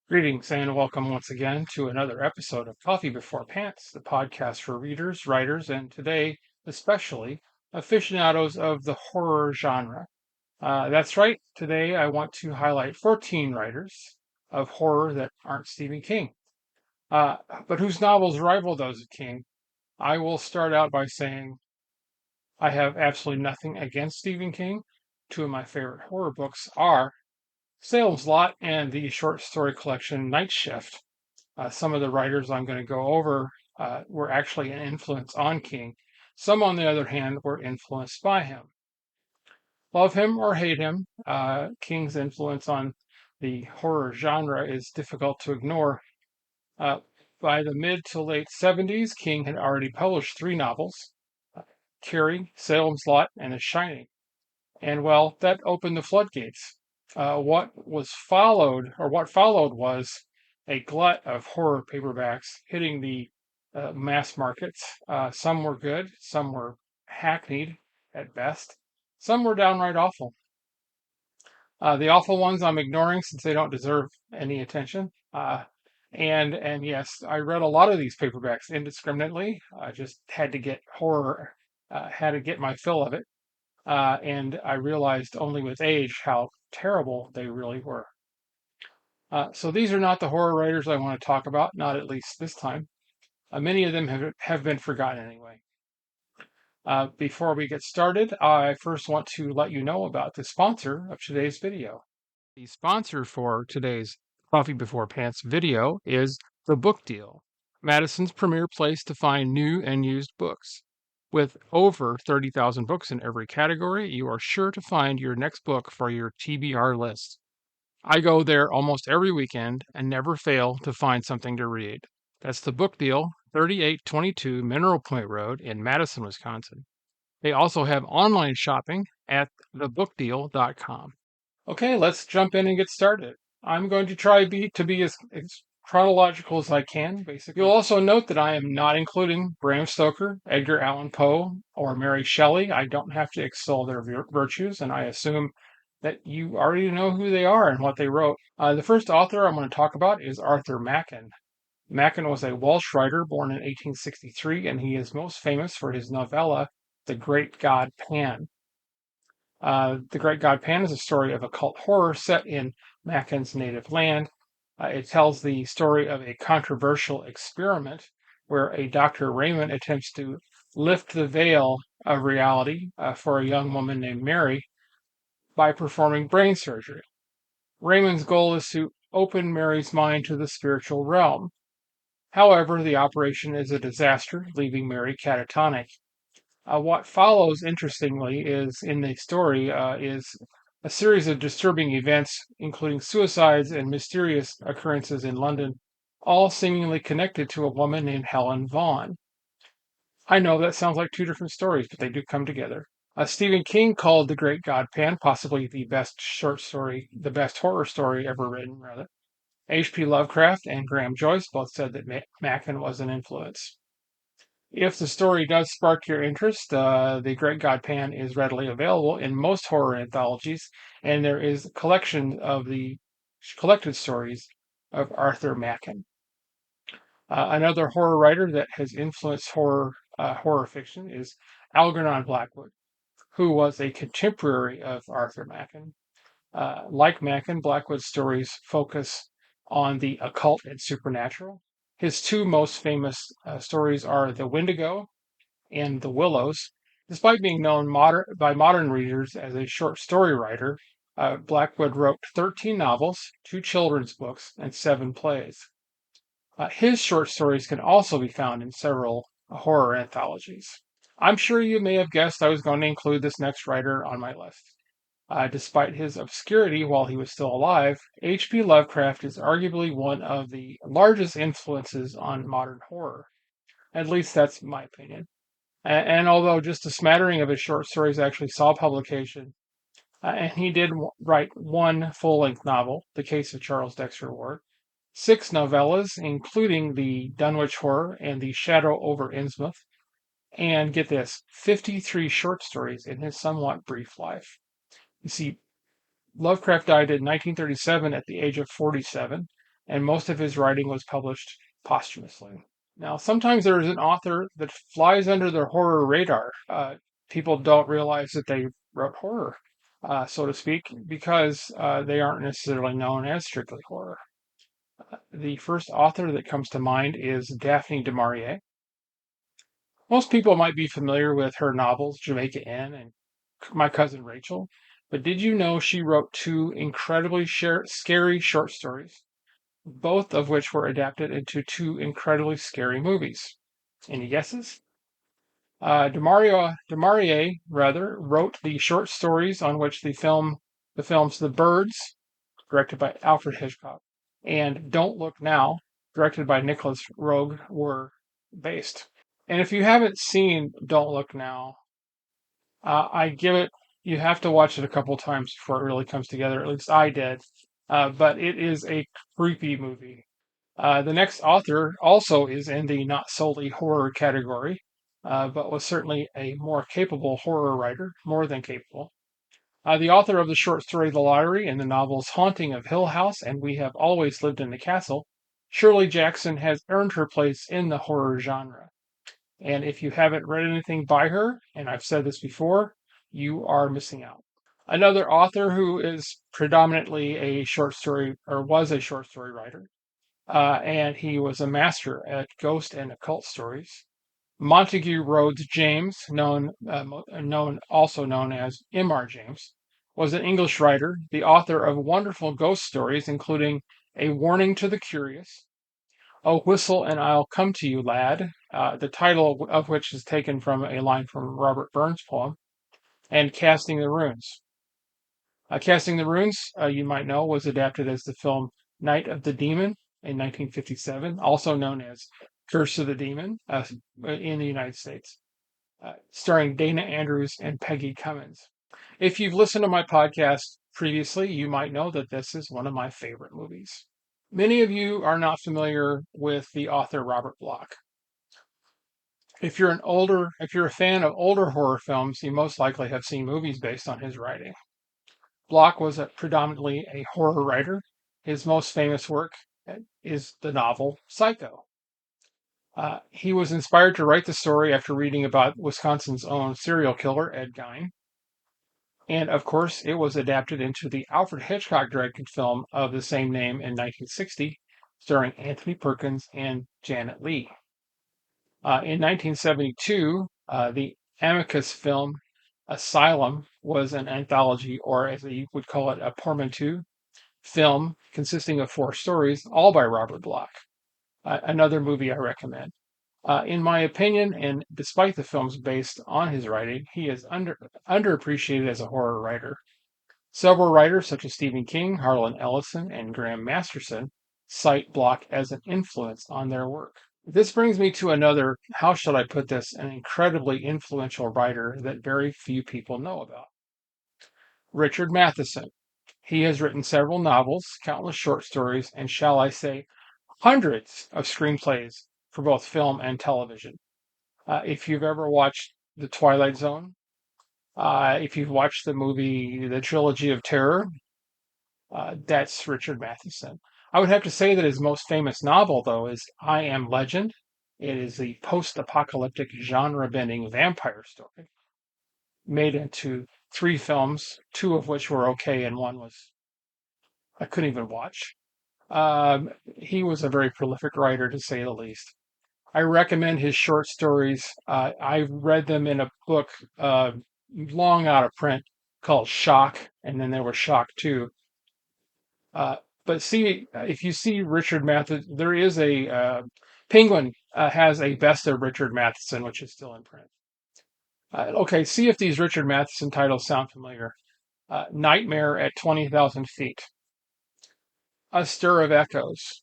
Greetings and welcome once again to another episode of Coffee Before Pants, the podcast for readers, writers, and today, especially, aficionados of the horror genre. That's right, today I want to highlight 14 writers of horror that aren't Stephen King, uh, but whose novels rival those of King. I will start out by saying I have absolutely nothing against Stephen King. Two of my favorite horror books are Salem's Lot and the short story collection Night Shift. Some of the writers I'm going to go over were actually an influence on King. Some, on the other hand, were influenced by him. Love him or hate him, King's influence on the horror genre is difficult to ignore. Uh, by the mid to late 70s, King had already published three novels, uh, Carrie, Salem's Lot, and The Shining. And well, that opened the floodgates. What followed was a glut of horror paperbacks hitting the mass markets. Some were good, some were hackneyed at best, some were downright awful. The awful ones I'm ignoring since they don't deserve any attention. And yes, I read a lot of these paperbacks indiscriminately. I just had to get horror, had to get my fill of it. And I realized only with age how terrible they really were. So these are not the horror writers I want to talk about, not at least this time. Many of them have been forgotten anyway. Before we get started, I first want to let you know about the sponsor of today's video. The sponsor for today's Coffee Before Pants video is The Book Deal, Madison's premier place to find new and used books. With over 30,000 books in every category, you are sure to find your next book for your TBR list. I go there almost every weekend and never fail to find something to read. That's The Book Deal, 3822 Mineral Point Road in Madison, Wisconsin. They also have online shopping at thebookdeal.com. Okay, let's jump in and get started. I'm going to try to be as chronological as I can, basically. You'll also note that I am not including Bram Stoker, Edgar Allan Poe, or Mary Shelley. I don't have to extol their virtues, and I assume that you already know who they are and what they wrote. The first author I'm going to talk about is Arthur Machen. Machen was a Welsh writer born in 1863, and he is most famous for his novella, The Great God Pan. The Great God Pan is a story of occult horror set in Machen's native land. It tells the story of a controversial experiment where a Dr. Raymond attempts to lift the veil of reality for a young woman named Mary by performing brain surgery. Raymond's goal is to open Mary's mind to the spiritual realm. However, the operation is a disaster, leaving Mary catatonic. What follows, interestingly, is in the story is a series of disturbing events, including suicides and mysterious occurrences in London, all seemingly connected to a woman named Helen Vaughan. I know that sounds like two different stories, but they do come together. Stephen King called The Great God Pan possibly the best horror story ever written, rather. H.P. Lovecraft and Graham Joyce both said that Machen was an influence. If the story does spark your interest, The Great God Pan is readily available in most horror anthologies, and there is a collection of the collected stories of Arthur Machen. Another horror writer that has influenced horror fiction is Algernon Blackwood, who was a contemporary of Arthur Machen. Like Machen, Blackwood's stories focus on the occult and supernatural. His two most famous stories are The Wendigo and The Willows. Despite being known by modern readers as a short story writer, Blackwood wrote 13 novels, two children's books, and 7 plays. His short stories can also be found in several horror anthologies. I'm sure you may have guessed I was going to include this next writer on my list. Despite his obscurity while he was still alive, H.P. Lovecraft is arguably one of the largest influences on modern horror. At least that's my opinion. And although just a smattering of his short stories actually saw publication, and he did write one full-length novel, The Case of Charles Dexter Ward, 6 novellas, including The Dunwich Horror and The Shadow over Innsmouth, and get this, 53 short stories in his somewhat brief life. You see, Lovecraft died in 1937 at the age of 47, and most of his writing was published posthumously. Now, sometimes there is an author that flies under the horror radar. People don't realize that they wrote horror, so to speak, because they aren't necessarily known as strictly horror. The first author that comes to mind is Daphne du Maurier. Most people might be familiar with her novels, Jamaica Inn and My Cousin Rachel, but did you know she wrote two incredibly scary short stories, both of which were adapted into two incredibly scary movies? Any guesses? Du Maurier, rather, wrote the short stories on which the films The Birds, directed by Alfred Hitchcock, and Don't Look Now, directed by Nicholas Roeg, were based. And if you haven't seen Don't Look Now, I give it, you have to watch it a couple times before it really comes together. At least I did. But it is a creepy movie. The next author also is in the not solely horror category, but was certainly a more capable horror writer, more than capable. The author of the short story The Lottery and the novels Haunting of Hill House and We Have Always Lived in the Castle, Shirley Jackson has earned her place in the horror genre. And if you haven't read anything by her, and I've said this before, you are missing out. Another author who is predominantly a short story or was a short story writer, and he was a master at ghost and occult stories. Montague Rhodes James, also known as M.R. James, was an English writer, the author of wonderful ghost stories, including A Warning to the Curious, Oh, Whistle and I'll Come to You, Lad, the title of which is taken from a line from Robert Burns' poem, and Casting the Runes. Casting the Runes, you might know, was adapted as the film Night of the Demon in 1957, also known as Curse of the Demon in the United States, starring Dana Andrews and Peggy Cummins. If you've listened to my podcast previously, you might know that this is one of my favorite movies. Many of you are not familiar with the author Robert Bloch. If you're a fan of older horror films, you most likely have seen movies based on his writing. Bloch was predominantly a horror writer. His most famous work is the novel Psycho. He was inspired to write the story after reading about Wisconsin's own serial killer, Ed Gein. And of course, it was adapted into the Alfred Hitchcock directed film of the same name in 1960, starring Anthony Perkins and Janet Leigh. In 1972, the Amicus film Asylum was an anthology, or as you would call it, a portmanteau film consisting of 4 stories, all by Robert Bloch. Another movie I recommend. In my opinion, and despite the films based on his writing, he is underappreciated as a horror writer. Several writers, such as Stephen King, Harlan Ellison, and Graham Masterson, cite Bloch as an influence on their work. This brings me to another, how should I put this, an incredibly influential writer that very few people know about. Richard Matheson. He has written several novels, countless short stories, and shall I say, hundreds of screenplays for both film and television. If you've ever watched The Twilight Zone, if you've watched the movie The Trilogy of Terror, that's Richard Matheson. I would have to say that his most famous novel, though, is I Am Legend. It is the post-apocalyptic genre-bending vampire story made into 3 films, 2 of which were okay and one was I couldn't even watch. He was a very prolific writer, to say the least. I recommend his short stories. I read them in a book long out of print called Shock, and then there was Shock 2. But see, if you see Richard Matheson, there is a Penguin has a Best of Richard Matheson, which is still in print. Okay, see if these Richard Matheson titles sound familiar. Nightmare at 20,000 Feet, A Stir of Echoes,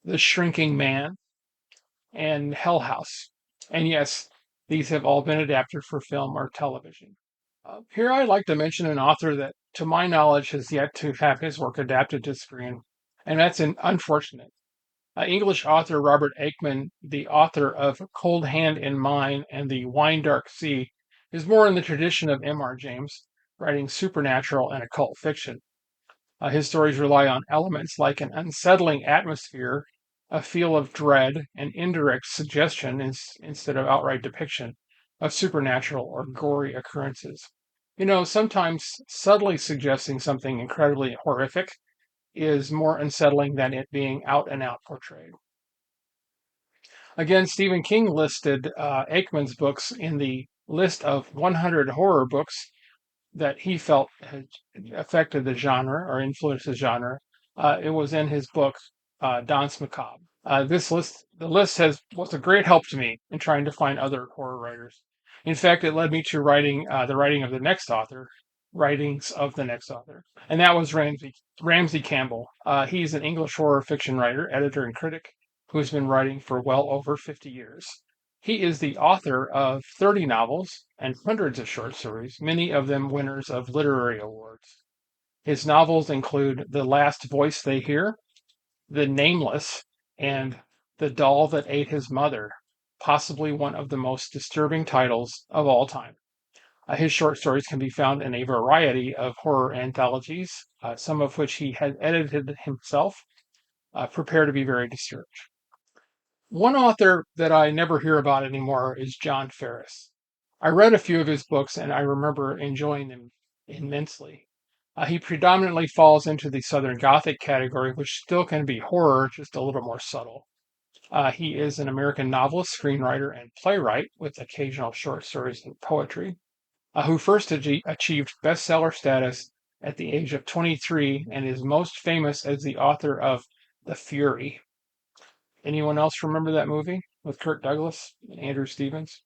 The Shrinking Man, and Hell House. And yes, these have all been adapted for film or television. Here I'd like to mention an author that, to my knowledge, has yet to have his work adapted to screen, and that's unfortunate. English author Robert Aickman, the author of Cold Hand in Mine and The Wine Dark Sea, is more in the tradition of M.R. James, writing supernatural and occult fiction. His stories rely on elements like an unsettling atmosphere, a feel of dread, and indirect suggestion instead of outright depiction of supernatural or gory occurrences. Sometimes subtly suggesting something incredibly horrific is more unsettling than it being out and out portrayed. Again, Stephen King listed Aikman's books in the list of 100 horror books that he felt had affected the genre or influenced the genre. It was in his book, Danse Macabre. The list was a great help to me in trying to find other horror writers. In fact, it led me to writing the writings of the next author, and that was Ramsey Campbell. He's an English horror fiction writer, editor, and critic who's been writing for well over 50 years. He is the author of 30 novels and hundreds of short stories, many of them winners of literary awards. His novels include The Last Voice They Hear, The Nameless, and The Doll That Ate His Mother, possibly one of the most disturbing titles of all time. His short stories can be found in a variety of horror anthologies, some of which he has edited himself. Prepare to be very disturbed. One author that I never hear about anymore is John Ferris. I read a few of his books and I remember enjoying them immensely. He predominantly falls into the Southern Gothic category, which still can be horror, just a little more subtle. He is an American novelist, screenwriter, and playwright with occasional short stories and poetry, who first achieved bestseller status at the age of 23 and is most famous as the author of The Fury. Anyone else remember that movie with Kirk Douglas and Andrew Stevens?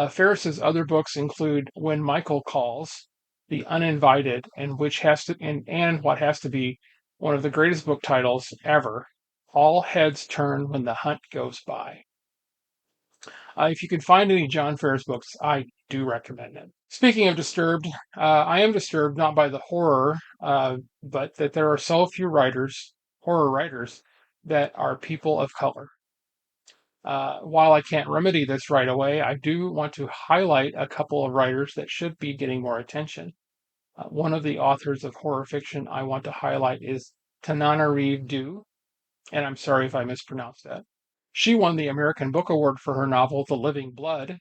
Ferris's other books include When Michael Calls, The Uninvited, and what has to be one of the greatest book titles ever, All Heads Turn When the Hunt Goes By. If you can find any John Ferris books, I do recommend them. Speaking of disturbed, I am disturbed not by the horror, but that there are so few horror writers, that are people of color. While I can't remedy this right away, I do want to highlight a couple of writers that should be getting more attention. One of the authors of horror fiction I want to highlight is Tananarive Due, and I'm sorry if I mispronounced that. She won the American Book Award for her novel The Living Blood,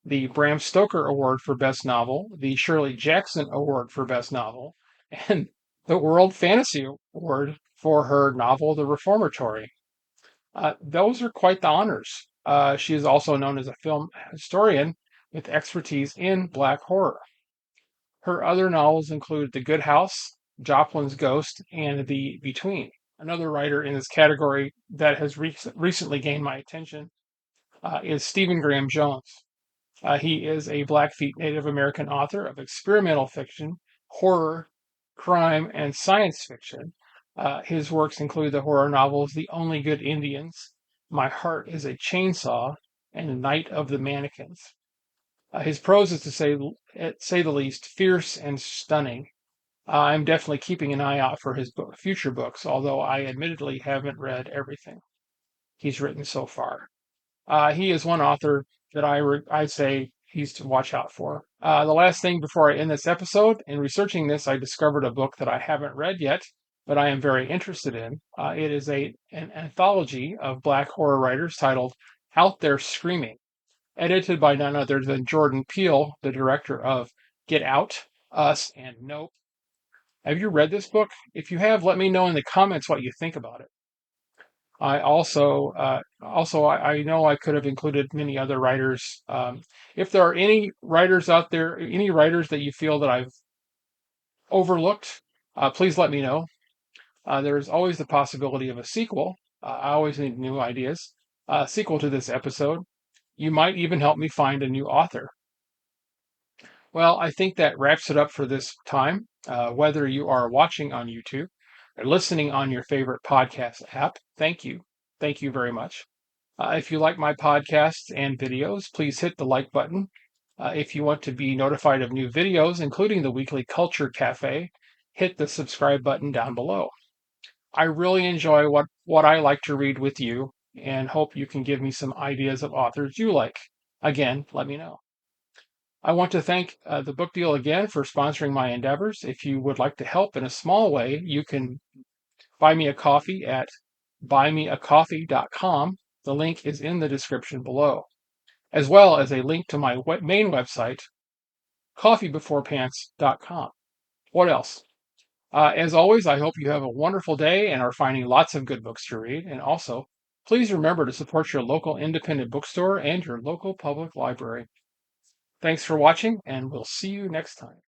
the Bram Stoker Award for Best Novel, the Shirley Jackson Award for Best Novel, and the World Fantasy Award for her novel The Reformatory. Those are quite the honors. She is also known as a film historian with expertise in Black horror. Her other novels include The Good House, Joplin's Ghost, and The Between. Another writer in this category that has recently gained my attention is Stephen Graham Jones. He is a Blackfeet Native American author of experimental fiction, horror, crime, and science fiction. His works include the horror novels The Only Good Indians, My Heart is a Chainsaw, and Night of the Mannequins. His prose is, to say the least, fierce and stunning. I'm definitely keeping an eye out for his future books, although I admittedly haven't read everything he's written so far. He is one author that I'd say he's to watch out for. The last thing before I end this episode, in researching this, I discovered a book that I haven't read yet, but I am very interested in. It is an anthology of Black horror writers titled Out There Screaming, edited by none other than Jordan Peele, the director of Get Out, Us, and Nope. Have you read this book? If you have, let me know in the comments what you think about it. I know I could have included many other writers. If there are any writers out there, any writers that you feel that I've overlooked, please let me know. There's always the possibility of a sequel. I always need new ideas. Sequel to this episode. You might even help me find a new author. Well, I think that wraps it up for this time. Whether you are watching on YouTube or listening on your favorite podcast app, thank you. Thank you very much. If you like my podcasts and videos, please hit the like button. If you want to be notified of new videos, including the weekly Culture Cafe, hit the subscribe button down below. I really enjoy what I like to read with you and hope you can give me some ideas of authors you like. Again, let me know. I want to thank the book deal again for sponsoring my endeavors. If you would like to help in a small way, you can buy me a coffee at buymeacoffee.com. The link is in the description below, as well as a link to my main website, coffeebeforepants.com. What else? As always, I hope you have a wonderful day and are finding lots of good books to read. And also, please remember to support your local independent bookstore and your local public library. Thanks for watching, and we'll see you next time.